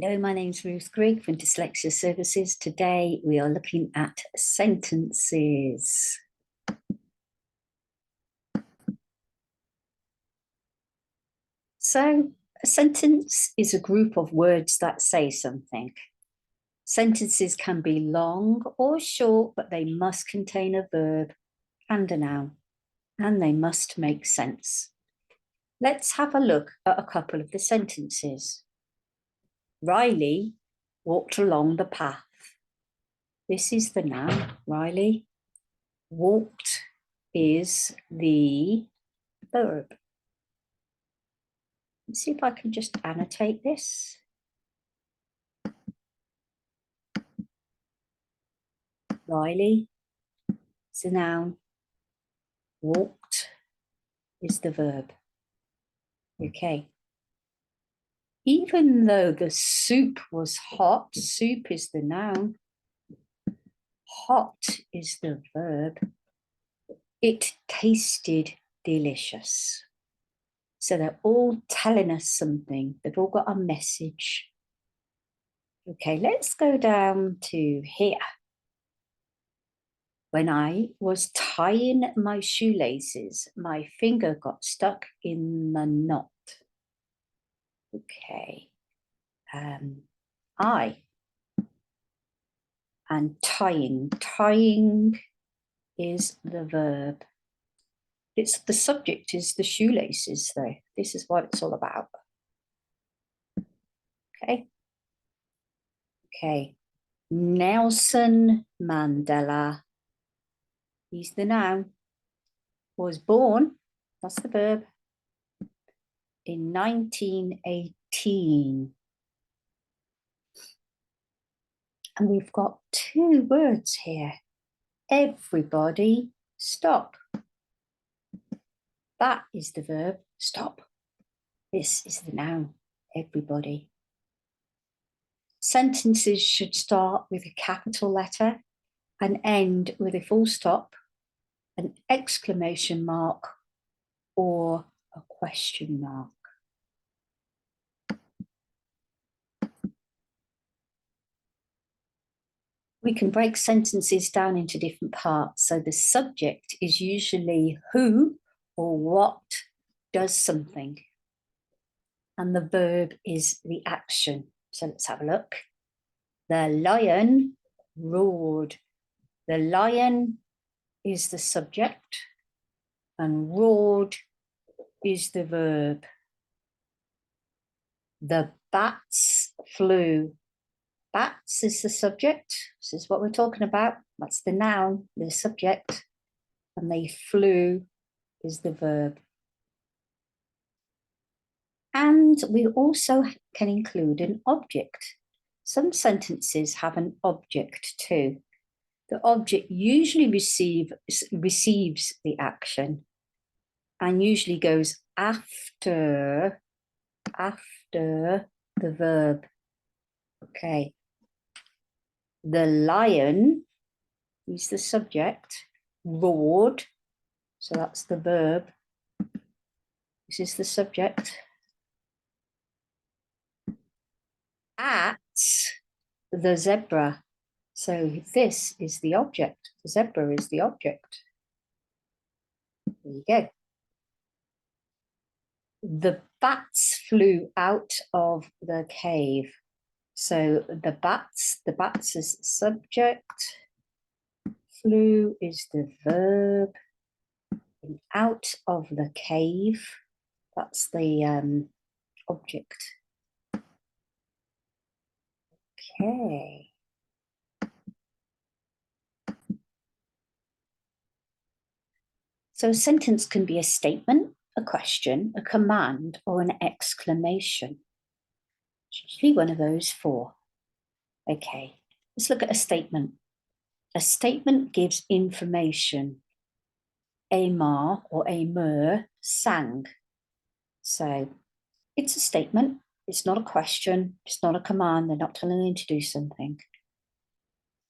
Hello, my name's Ruth Grigg from Dyslexia Services. Today we are looking at sentences. So, a sentence is a group of words that say something. Sentences can be long or short, but they must contain a verb and a noun, and they must make sense. Let's have a look at a couple of the sentences. Riley walked along the path. This is the noun, Riley. Walked is the verb. Let's see if I can just annotate this. Riley is the noun. Walked is the verb. Okay. Even though the soup was hot, soup is the noun. Hot is the verb. It tasted delicious. So they're all telling us something. They've all got a message. Okay, let's go down to here. When I was tying my shoelaces, my finger got stuck in the knot. Okay. I. And tying. Tying is the verb. It's the subject is the shoelaces, though. This is what it's all about. Okay. Okay. Nelson Mandela, he's the noun, was born, that's the verb, in 1918. And we've got two words here. Everybody stop. That is the verb, stop. This is the noun, everybody. Sentences should start with a capital letter and end with a full stop, an exclamation mark, or a question mark. We can break sentences down into different parts. So the subject is usually who or what does something. And the verb is the action. So let's have a look. The lion roared. The lion is the subject and roared is the verb. The bats flew. Bats is the subject. This is what we're talking about. That's the noun, the subject. And they flew is the verb. And we also can include an object. Some sentences have an object too. The object usually receives the action and usually goes after the verb. Okay. The lion is the subject, roared, so that's the verb. This is the subject. At the zebra. So this is the object. The zebra is the object. There you go. The bats flew out of the cave. So the bats is subject. Flew is the verb. And out of the cave, that's the object. Okay. So a sentence can be a statement, a question, a command, or an exclamation. It's usually one of those four. Okay, let's look at a statement. A statement gives information. Amar or Amur sang. So it's a statement. It's not a question. It's not a command. They're not telling you to do something.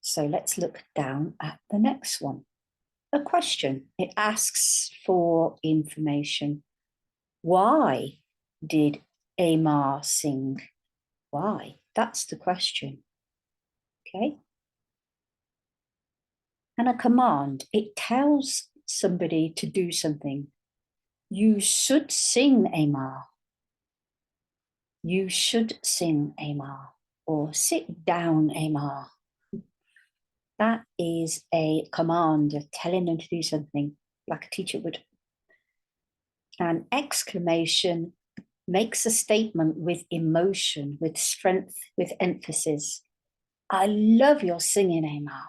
So let's look down at the next one. A question. It asks for information. Why did Amar sing? Why? That's the question. Okay. And a command, it tells somebody to do something. You should sing, Amar. You should sing, Amar. Or sit down, Amar. That is a command of telling them to do something, like a teacher would. An exclamation makes a statement with emotion, with strength, with emphasis. I love your singing, Amar.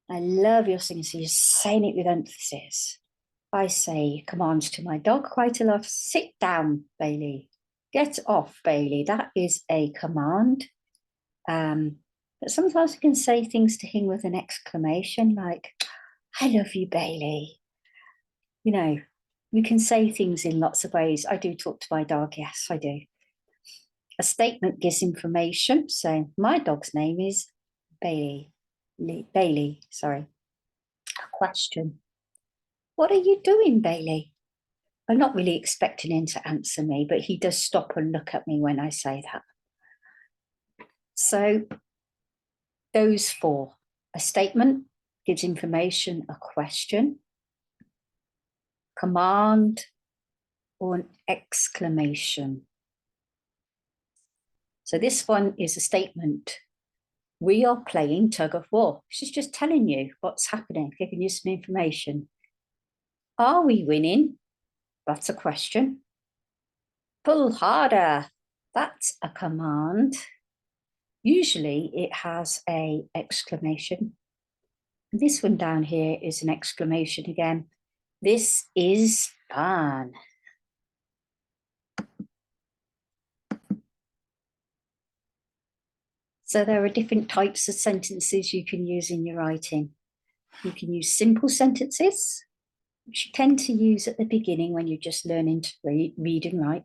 I love your singing. So you're saying it with emphasis. I say commands to my dog quite a lot. Sit down, Bailey. Get off, Bailey. That is a command. But sometimes we can say things to him with an exclamation like, I love you, Bailey. You know, we can say things in lots of ways. I do talk to my dog. Yes, I do. A statement gives information. So my dog's name is Bailey. Bailey, sorry. A question. What are you doing, Bailey? I'm not really expecting him to answer me, but he does stop and look at me when I say that. So those four. A statement gives information, a question, command, or an exclamation. So this one is a statement. We are playing tug of war. She's just telling you what's happening, giving you some information. Are we winning? That's a question. Pull harder. That's a command. Usually it has an exclamation. This one down here is an exclamation again. This is fun. So there are different types of sentences you can use in your writing. You can use simple sentences, which you tend to use at the beginning when you're just learning to read and write.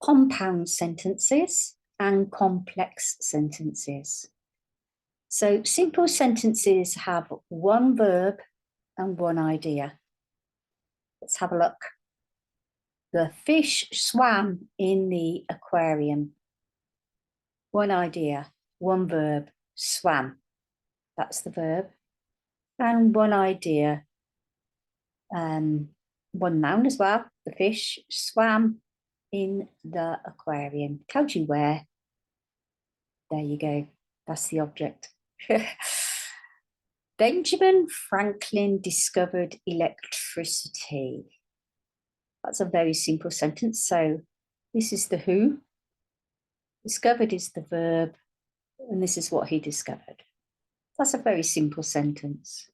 Compound sentences and complex sentences. So simple sentences have one verb and one idea. Let's have a look. The fish swam in the aquarium. One idea, one verb, swam. That's the verb. And one idea, one noun as well. The fish swam in the aquarium. Tells you where. There you go. That's the object. Benjamin Franklin discovered electricity. That's a very simple sentence. So this is the who. Discovered is the verb. And this is what he discovered. That's a very simple sentence.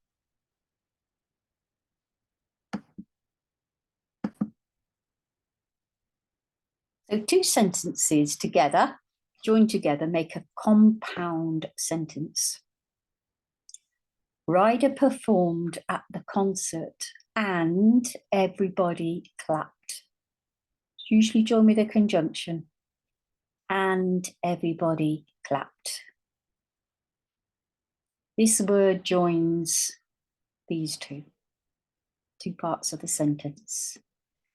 So two sentences together, joined together, make a compound sentence. Ryder performed at the concert and everybody clapped. Usually join with a conjunction. And everybody clapped. This word joins these two parts of the sentence.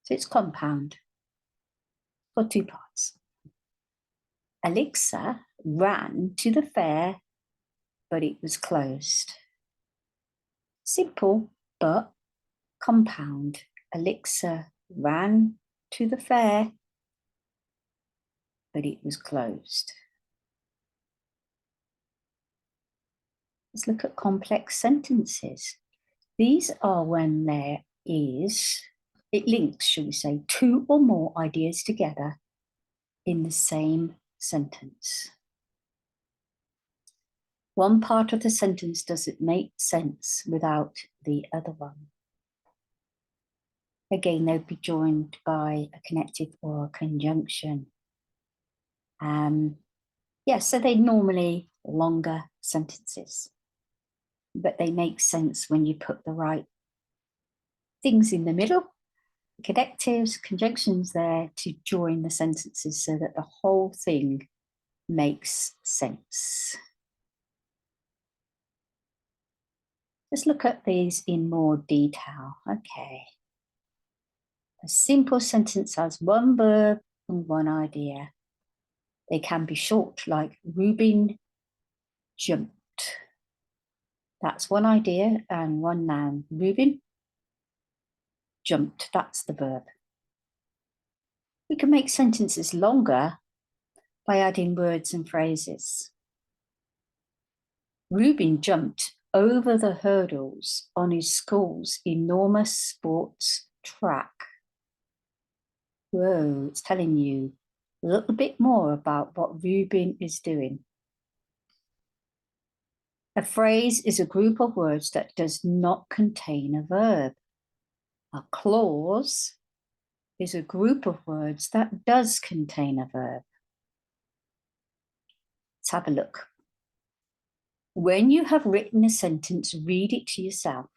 So it's compound. Got two parts. Alexa ran to the fair, but it was closed. Simple, but compound. Alexa ran to the fair, but it was closed. Let's look at complex sentences. These are when there is, it links, shall we say, two or more ideas together in the same sentence. One part of the sentence doesn't make sense without the other one. Again, they'd be joined by a connective or a conjunction. So they're normally longer sentences, but they make sense when you put the right things in the middle, connectives, conjunctions there to join the sentences so that the whole thing makes sense. Let's look at these in more detail. Okay. A simple sentence has one verb and one idea. They can be short, like Reuben jumped. That's one idea and one noun. Reuben jumped, that's the verb. We can make sentences longer by adding words and phrases. Reuben jumped over the hurdles on his school's enormous sports track. Whoa, it's telling you a little bit more about what Reuben is doing. A phrase is a group of words that does not contain a verb. A clause is a group of words that does contain a verb. Let's have a look. When you have written a sentence, read it to yourself.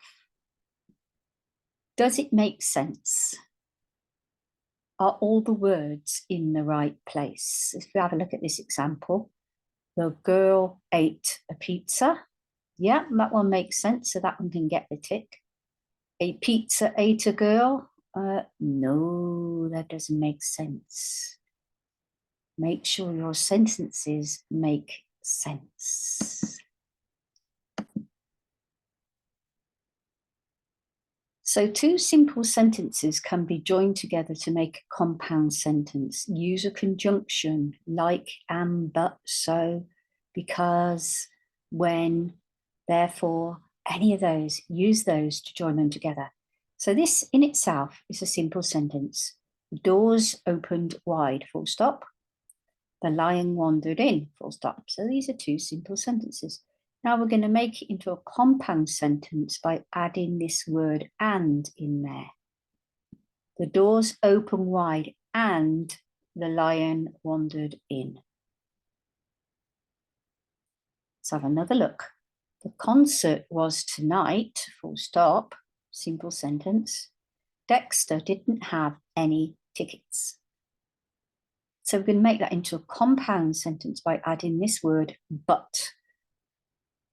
Does it make sense? Are all the words in the right place? If we have a look at this example, the girl ate a pizza. Yeah, that one makes sense, so that one can get the tick. A pizza ate a girl. No, that doesn't make sense. Make sure your sentences make sense. So two simple sentences can be joined together to make a compound sentence. Use a conjunction like, and, but, so, because, when, therefore, any of those, use those to join them together. So this in itself is a simple sentence. The doors opened wide, full stop. The lion wandered in, full stop. So these are two simple sentences. Now we're going to make it into a compound sentence by adding this word and in there. The doors open wide and the lion wandered in. Let's have another look. The concert was tonight, full stop, simple sentence. Dexter didn't have any tickets. So we're going to make that into a compound sentence by adding this word but.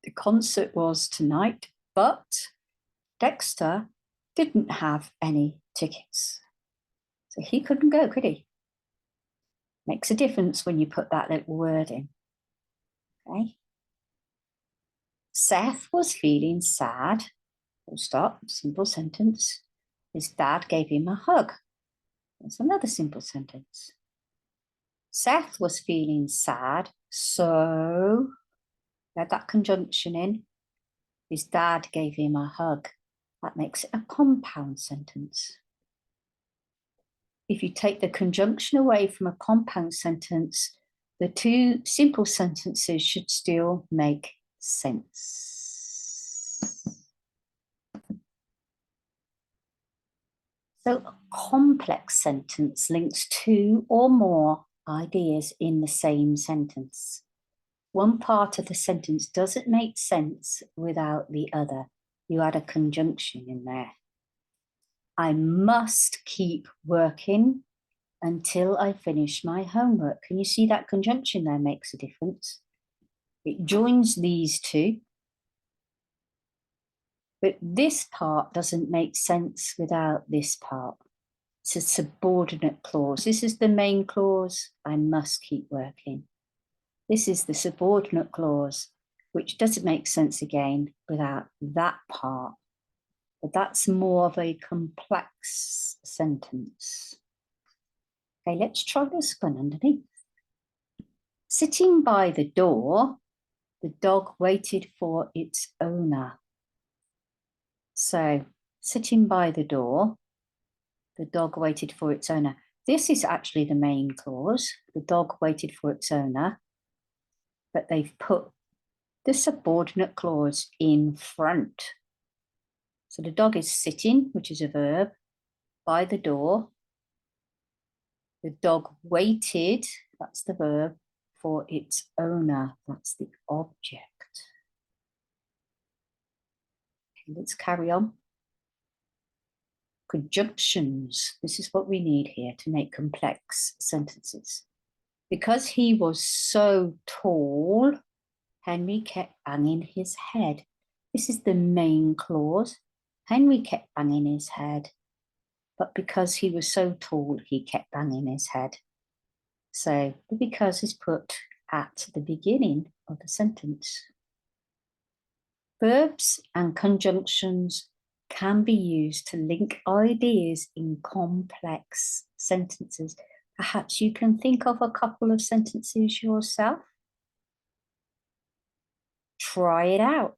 The concert was tonight, but Dexter didn't have any tickets. So he couldn't go, could he? Makes a difference when you put that little word in. Okay. Seth was feeling sad. Full stop, simple sentence. His dad gave him a hug. That's another simple sentence. Seth was feeling sad, so add that conjunction in. His dad gave him a hug. That makes it a compound sentence. If you take the conjunction away from a compound sentence, the two simple sentences should still make sense. So a complex sentence links two or more ideas in the same sentence. One part of the sentence doesn't make sense without the other. You add a conjunction in there. I must keep working until I finish my homework. Can you see that conjunction there makes a difference? It joins these two. But this part doesn't make sense without this part. It's a subordinate clause. This is the main clause. I must keep working. This is the subordinate clause, which doesn't make sense again without that part. But that's more of a complex sentence. Okay, let's try this one underneath. Sitting by the door, the dog waited for its owner. So, sitting by the door, the dog waited for its owner. This is actually the main clause. The dog waited for its owner, but they've put the subordinate clause in front. So the dog is sitting, which is a verb, by the door. The dog waited, that's the verb, for its owner, that's the object. Okay, let's carry on. Conjunctions. This is what we need here to make complex sentences. Because he was so tall, Henry kept banging his head. This is the main clause. Henry kept banging his head, but because he was so tall, he kept banging his head. So the because is put at the beginning of the sentence. Verbs and conjunctions can be used to link ideas in complex sentences. Perhaps you can think of a couple of sentences yourself. Try it out.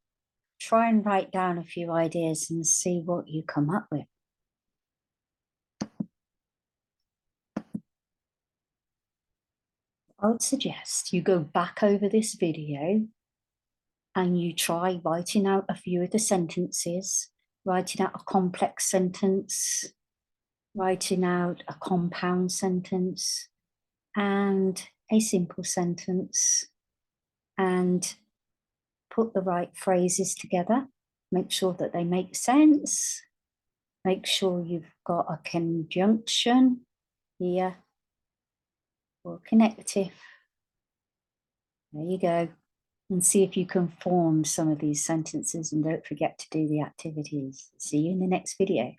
Try and write down a few ideas and see what you come up with. I would suggest you go back over this video and you try writing out a few of the sentences, writing out a complex sentence, writing out a compound sentence and a simple sentence, and put the right phrases together. Make sure that they make sense. Make sure you've got a conjunction here or connective. There you go. And see if you can form some of these sentences, and don't forget to do the activities. See you in the next video.